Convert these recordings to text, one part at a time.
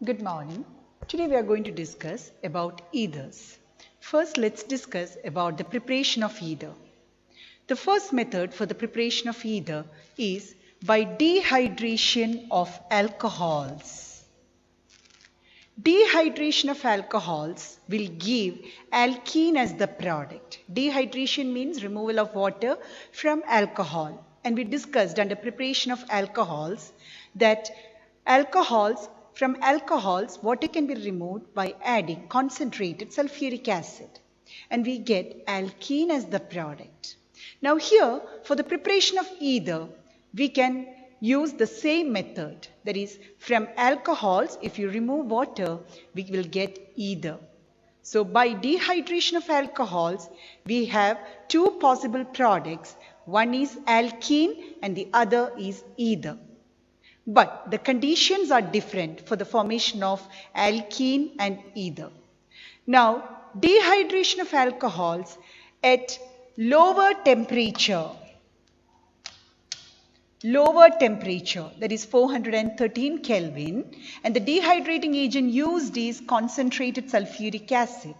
Good morning. Today we are going to discuss about ethers. First, let's discuss about the preparation of ether. The first method for the preparation of ether is by dehydration of alcohols. Dehydration of alcohols will give alkene as the product. Dehydration means removal of water from alcohol. And we discussed under preparation of alcohols that from alcohols, water can be removed by adding concentrated sulfuric acid. And we get alkene as the product. Now here, for the preparation of ether, we can use the same method. That is, from alcohols, if you remove water, we will get ether. So by dehydration of alcohols, we have two possible products. One is alkene and the other is ether. But the conditions are different for the formation of alkene and ether. Now, dehydration of alcohols at lower temperature, that is 413 Kelvin, and the dehydrating agent used is concentrated sulfuric acid.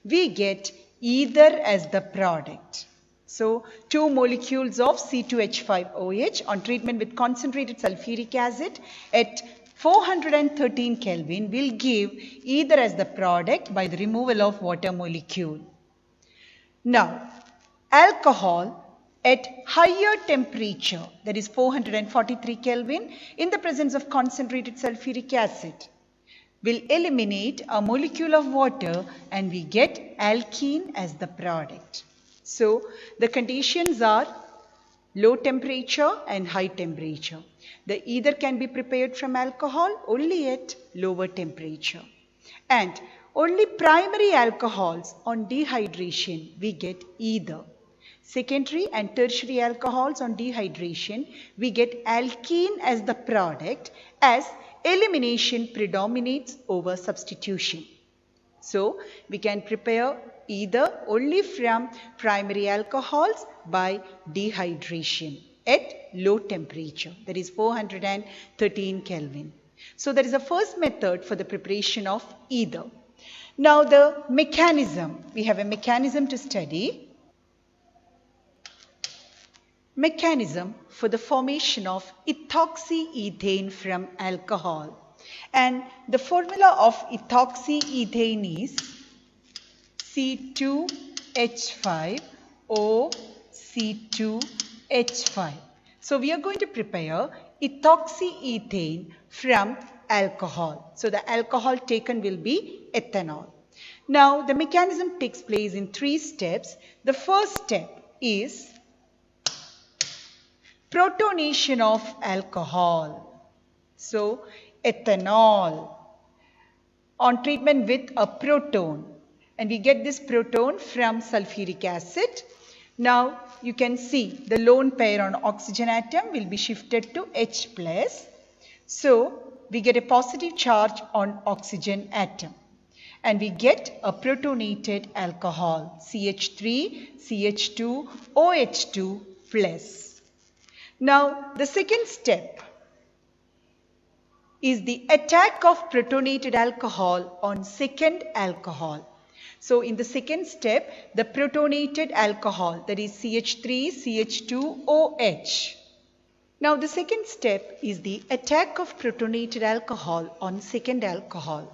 We get ether as the product. So, 2 molecules of C2H5OH on treatment with concentrated sulfuric acid at 413 Kelvin will give ether as the product by the removal of water molecule. Now, alcohol at higher temperature, that is 443 Kelvin, in the presence of concentrated sulfuric acid, will eliminate a molecule of water and we get alkene as the product. So, the conditions are low temperature and high temperature. The ether can be prepared from alcohol only at lower temperature. And only primary alcohols on dehydration we get ether. Secondary and tertiary alcohols on dehydration we get alkene as the product as elimination predominates over substitution. So, we can prepare ether only from primary alcohols by dehydration at low temperature, that is 413 Kelvin. So, that is the first method for the preparation of ether. Now, the mechanism, we have a mechanism to study. Mechanism for the formation of ethoxyethane from alcohol. And the formula of ethoxyethane is C2H5OC2H5. So we are going to prepare ethoxyethane from alcohol. So the alcohol taken will be ethanol. Now the mechanism takes place in 3 steps. The first step is protonation of alcohol. So ethanol on treatment with a proton. And we get this proton from sulfuric acid. Now you can see the lone pair on oxygen atom will be shifted to H+. So we get a positive charge on oxygen atom. And we get a protonated alcohol, CH3, CH2, OH2 plus. Now the second step is the attack of protonated alcohol on second alcohol. So in the second step, the protonated alcohol, that is CH3, CH2OH. Now the second step is the attack of protonated alcohol on second alcohol.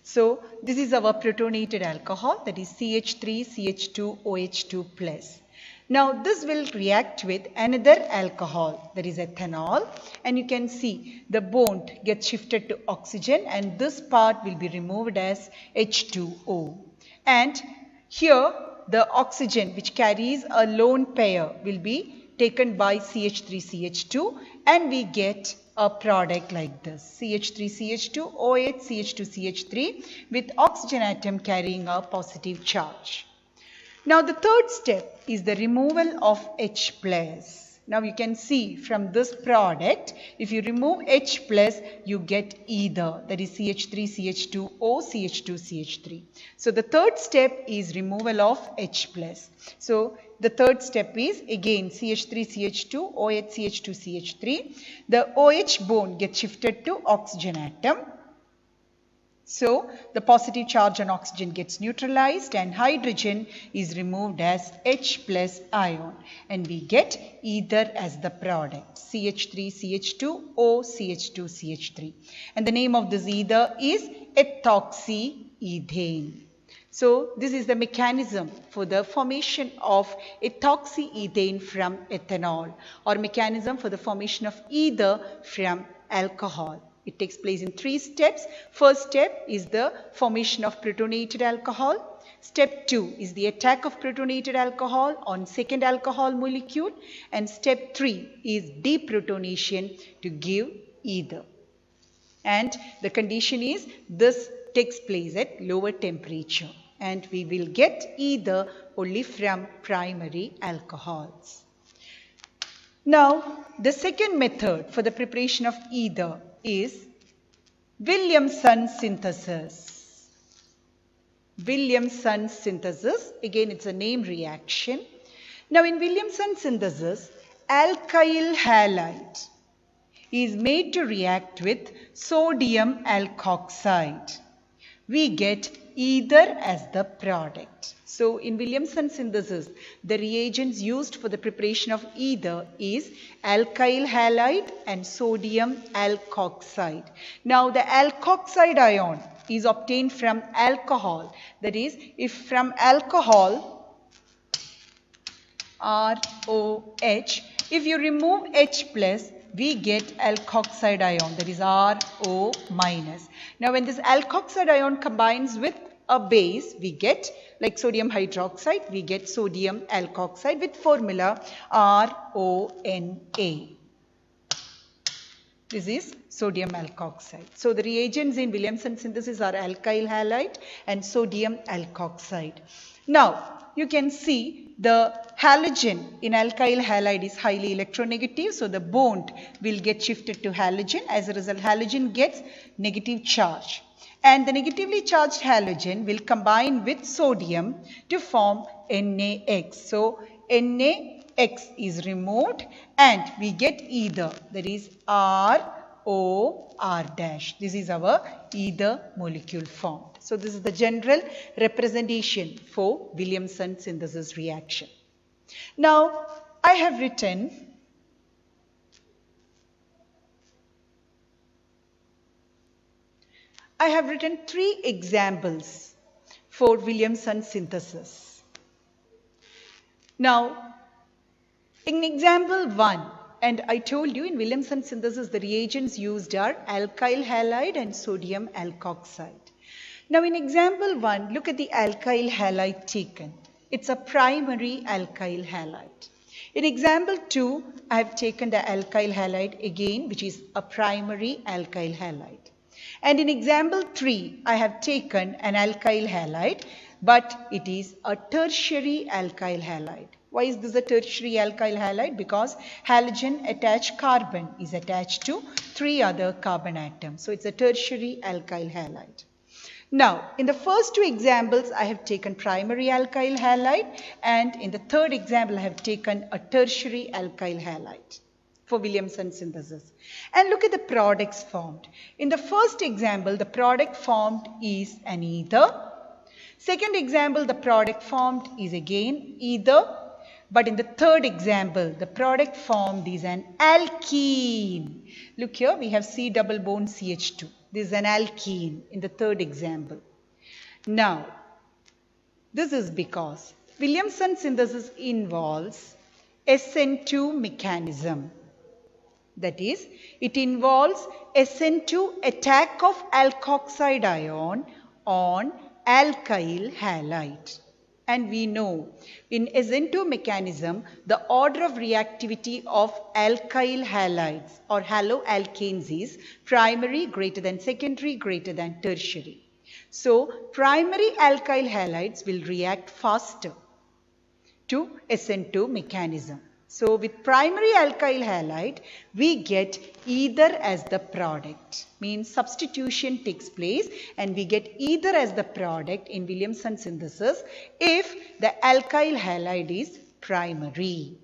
So this is our protonated alcohol, that is CH3, CH2OH2 plus. Now this will react with another alcohol, that is ethanol, and you can see the bond gets shifted to oxygen and this part will be removed as H2O. And here the oxygen which carries a lone pair will be taken by CH3CH2 and we get a product like this, CH3CH2 OH CH2CH3 with oxygen atom carrying a positive charge. Now the third step is the removal of H+. Now you can see from this product, if you remove H+, you get ether, that is CH3CH2O CH2CH3. So the third step is removal of H+. So the third step is again CH3CH2 OH CH2CH3. The OH bond gets shifted to oxygen atom So the positive charge on oxygen gets neutralized and hydrogen is removed as H plus ion, and we get ether as the product, CH3CH2 O CH2CH3, and the name of this ether is ethoxyethane. So this is the mechanism for the formation of ethoxyethane from ethanol, or mechanism for the formation of ether from alcohol. It takes place in 3 steps. First step is the formation of protonated alcohol. Step 2 is the attack of protonated alcohol on second alcohol molecule. And step 3 is deprotonation to give ether. And the condition is this takes place at lower temperature. And we will get ether only from primary alcohols. Now, the second method for the preparation of ether is Williamson synthesis. Williamson synthesis, again it's a name reaction. Now in Williamson synthesis, alkyl halide is made to react with sodium alkoxide. We get ether as the product. So in Williamson synthesis, the reagents used for the preparation of ether is alkyl halide and sodium alkoxide. Now the alkoxide ion is obtained from alcohol. That is, if from alcohol, ROH, if you remove H plus, we get alkoxide ion, that is RO minus. Now when this alkoxide ion combines with a base, we get, like sodium hydroxide, we get sodium alkoxide with formula RONA. This is sodium alkoxide. So the reagents in Williamson synthesis are alkyl halide and sodium alkoxide. Now you can see the halogen in alkyl halide is highly electronegative, so the bond will get shifted to halogen. As a result, halogen gets negative charge. And the negatively charged halogen will combine with sodium to form NaX. So NaX is removed and we get ether, that is ROR dash. This is our ether molecule formed. So this is the general representation for Williamson synthesis reaction. Now I have written I have written 3 examples for Williamson synthesis. Now, in example 1, and I told you in Williamson synthesis the reagents used are alkyl halide and sodium alkoxide. Now in example 1, look at the alkyl halide taken. It's a primary alkyl halide. In example 2, I have taken the alkyl halide again, which is a primary alkyl halide. And in example 3, I have taken an alkyl halide, but it is a tertiary alkyl halide. Why is this a tertiary alkyl halide? Because halogen attached carbon is attached to 3 other carbon atoms. So it's a tertiary alkyl halide. Now, in the first 2 examples, I have taken primary alkyl halide, and in the third example, I have taken a tertiary alkyl halide for Williamson synthesis. And look at the products formed. In the first example, the product formed is an ether. Second example, the product formed is again ether. But in the third example, the product formed is an alkene. Look here, we have C double bond CH2. This is an alkene in the third example. Now, this is because Williamson synthesis involves SN2 mechanism. That is, it involves SN2 attack of alkoxide ion on alkyl halide. And we know in SN2 mechanism, the order of reactivity of alkyl halides or haloalkanes is primary greater than secondary greater than tertiary. So primary alkyl halides will react faster to SN2 mechanism. So with primary alkyl halide, we get ether as the product. Means substitution takes place and we get ether as the product in Williamson synthesis if the alkyl halide is primary.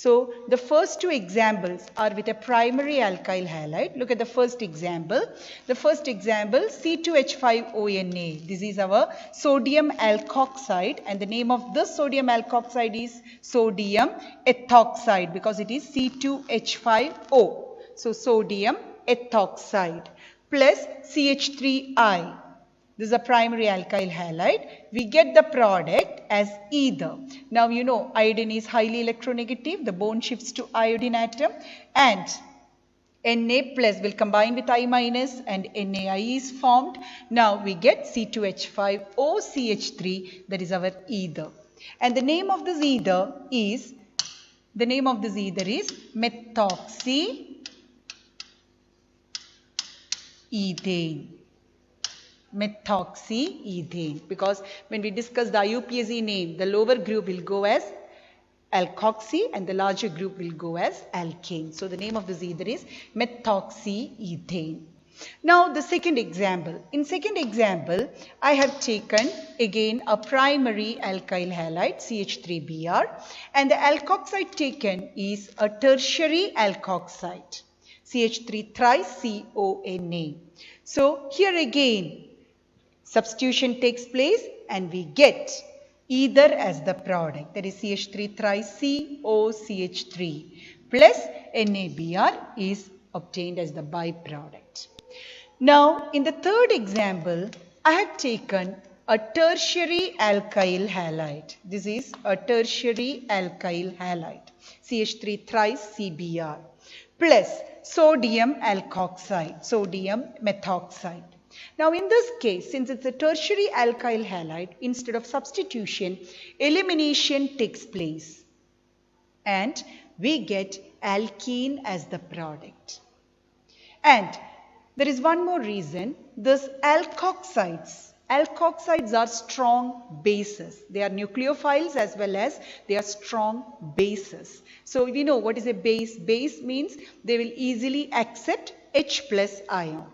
So the first two examples are with a primary alkyl halide. Look at the first example. The first example, C2H5ONA. This is our sodium alkoxide, and the name of this sodium alkoxide is sodium ethoxide because it is C2H5O. So sodium ethoxide plus CH3I. This is a primary alkyl halide. We get the product as ether. Now you know iodine is highly electronegative. The bond shifts to iodine atom, and Na plus will combine with I minus and NaI is formed. Now we get C2H5OCH3, that is our ether. And the name of this ether is methoxyethane. Methoxyethane, because when we discuss the IUPAC name, the lower group will go as alkoxy and the larger group will go as alkane. So the name of this ether is methoxyethane. Now the second example. In second example, I have taken again a primary alkyl halide CH3Br, and the alkoxide taken is a tertiary alkoxide CH3-triCONA. So here again substitution takes place and we get ether as the product, that is CH3-triCOCH3 plus NaBr is obtained as the byproduct. Now in the third example, I have taken a tertiary alkyl halide. This is a tertiary alkyl halide CH3-triCBr plus sodium alkoxide, sodium methoxide. Now in this case, since it's a tertiary alkyl halide, instead of substitution, elimination takes place and we get alkene as the product. And there is one more reason. This alkoxides are strong bases. They are nucleophiles as well as they are strong bases. So we know what is a base. Base means they will easily accept H plus ion.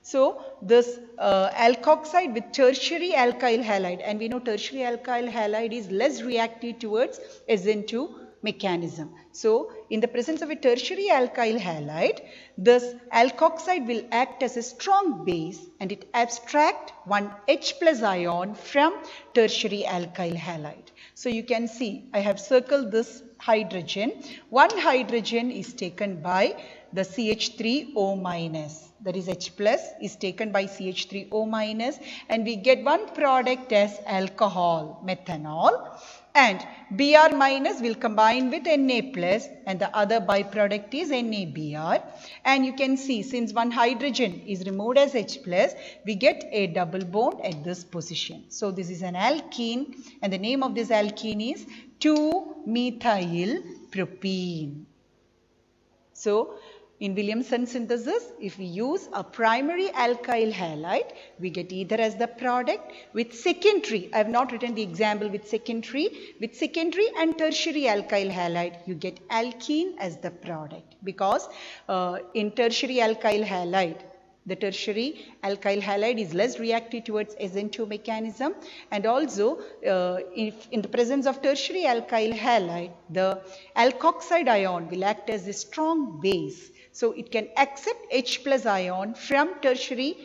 So this alkoxide with tertiary alkyl halide, and we know tertiary alkyl halide is less reactive towards SN2 mechanism. So in the presence of a tertiary alkyl halide, this alkoxide will act as a strong base and it abstracts one H plus ion from tertiary alkyl halide. So you can see I have circled this hydrogen. One hydrogen is taken by the CH3O minus, that is H plus is taken by CH3O minus, and we get one product as alcohol, methanol, and Br minus will combine with Na plus and the other byproduct is NaBr, and you can see since one hydrogen is removed as H plus, we get a double bond at this position. So this is an alkene and the name of this alkene is 2-methyl propene. So in Williamson synthesis, if we use a primary alkyl halide, we get ether as the product. With secondary, I have not written the example with secondary and tertiary alkyl halide, you get alkene as the product, because in tertiary alkyl halide, the tertiary alkyl halide is less reactive towards SN2 mechanism, and also if in the presence of tertiary alkyl halide, the alkoxide ion will act as a strong base. So it can accept H plus ion from tertiary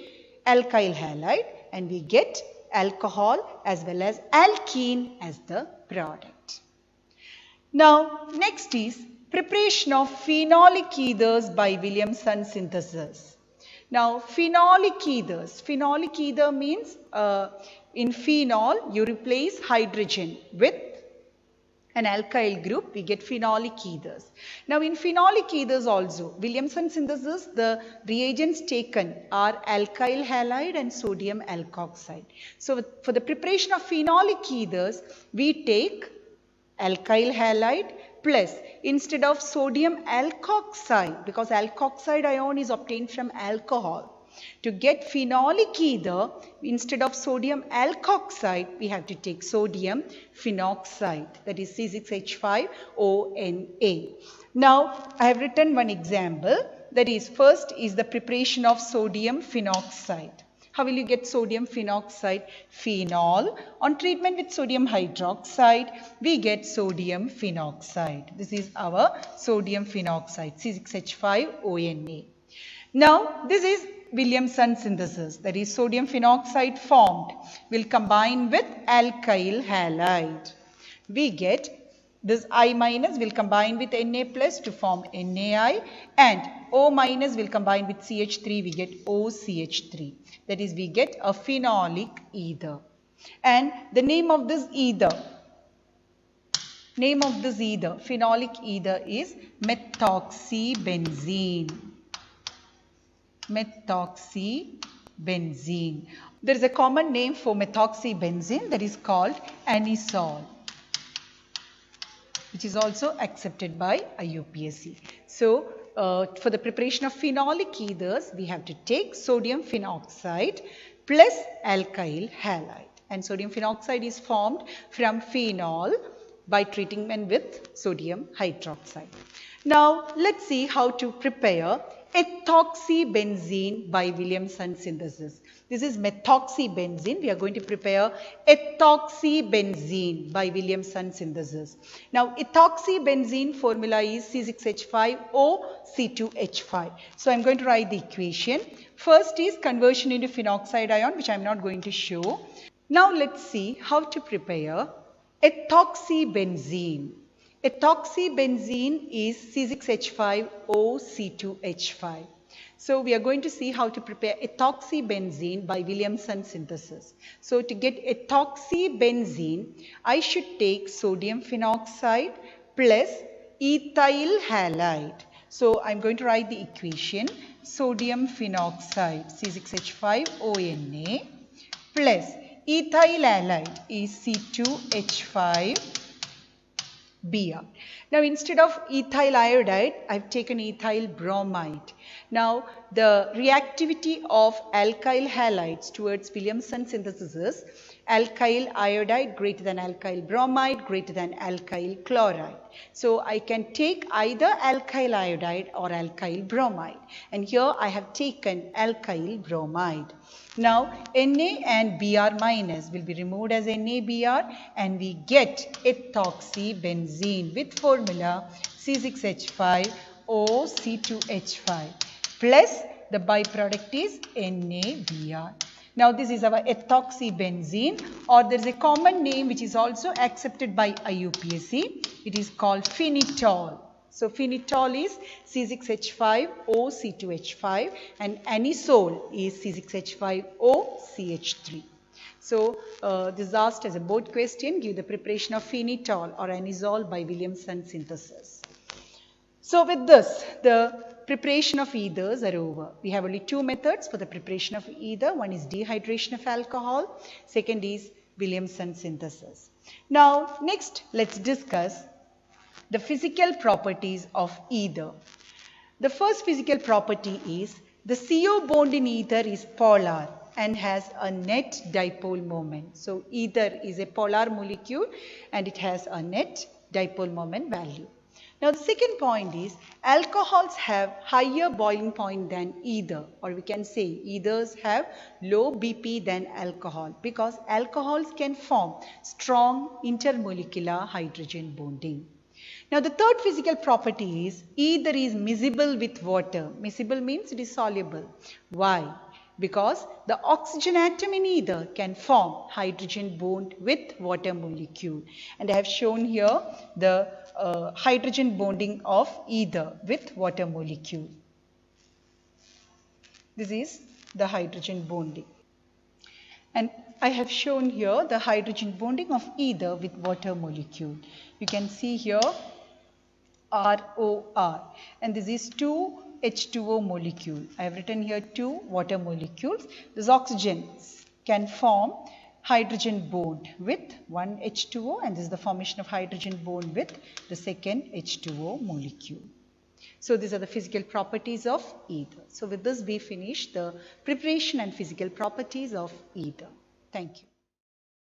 alkyl halide and we get alcohol as well as alkene as the product. Now next is preparation of phenolic ethers by Williamson synthesis. Now phenolic ether means in phenol you replace hydrogen with an alkyl group, we get phenolic ethers. Now in phenolic ethers also, Williamson synthesis, the reagents taken are alkyl halide and sodium alkoxide. So for the preparation of phenolic ethers, we take alkyl halide plus instead of sodium alkoxide, because alkoxide ion is obtained from alcohol. To get phenolic ether, instead of sodium alkoxide, we have to take sodium phenoxide, that is C6H5ONA. Now, I have written one example, that is first is the preparation of sodium phenoxide. How will you get sodium phenoxide? Phenol. On treatment with sodium hydroxide, we get sodium phenoxide. This is our sodium phenoxide, C6H5ONa. Now, this is Williamson synthesis, that is sodium phenoxide formed will combine with alkyl halide. We get this I minus will combine with Na plus to form NaI, and O minus will combine with CH3, we get OCH3. That is, we get a phenolic ether. And the name of this ether, phenolic ether is methoxybenzene. Methoxybenzene. There is a common name for methoxybenzene, that is called anisole, which is also accepted by IUPAC. So, for the preparation of phenolic ethers, we have to take sodium phenoxide plus alkyl halide. And sodium phenoxide is formed from phenol by treatment with sodium hydroxide. Now, let's see how to prepare ethoxybenzene by Williamson synthesis. This is methoxybenzene. We are going to prepare ethoxybenzene by Williamson synthesis. Now, ethoxybenzene formula is C6H5O C2H5. So, I am going to write the equation. First is conversion into phenoxide ion, which I am not going to show. Now, let's see how to prepare ethoxybenzene. Ethoxybenzene is C6H5OC2H5. So, we are going to see how to prepare ethoxybenzene by Williamson synthesis. So, to get ethoxybenzene, I should take sodium phenoxide plus ethyl halide. So, I am going to write the equation sodium phenoxide C6H5ONa plus ethyl halide is C2H5Br. Now, instead of ethyl iodide, I have taken ethyl bromide. Now, the reactivity of alkyl halides towards Williamson synthesis is alkyl iodide greater than alkyl bromide greater than alkyl chloride. So, I can take either alkyl iodide or alkyl bromide, and here I have taken alkyl bromide. Now, Na and Br minus will be removed as NaBr, and we get ethoxybenzene with formula C6H5OC2H5 plus the byproduct is NaBr. Now, this is our ethoxybenzene, or there is a common name which is also accepted by IUPAC. It is called phenitol. So, phenitol is C6H5OC2H5 and anisole is C6H5OCH3. So, this is asked as a board question. Give the preparation of phenitol or anisole by Williamson synthesis. So, with this, the preparation of ethers are over. We have only two methods for the preparation of ether. One is dehydration of alcohol. Second is Williamson synthesis. Now, next, let's discuss the physical properties of ether. The first physical property is the CO bond in ether is polar and has a net dipole moment. So, ether is a polar molecule and it has a net dipole moment value. Now, the second point is alcohols have higher boiling point than ether, or we can say ethers have low BP than alcohol, because alcohols can form strong intermolecular hydrogen bonding. Now, the third physical property is ether is miscible with water. Miscible means it is soluble. Why? Because the oxygen atom in ether can form hydrogen bond with water molecule. And I have shown here the hydrogen bonding of ether with water molecule. This is the hydrogen bonding. And I have shown here the hydrogen bonding of ether with water molecule. You can see here ROR, and this is 2 H2O molecule. I have written here 2 water molecules. This oxygen can form hydrogen bond with one H2O, and this is the formation of hydrogen bond with the second H2O molecule. So, these are the physical properties of ether. So, with this we finish the preparation and physical properties of ether. Thank you.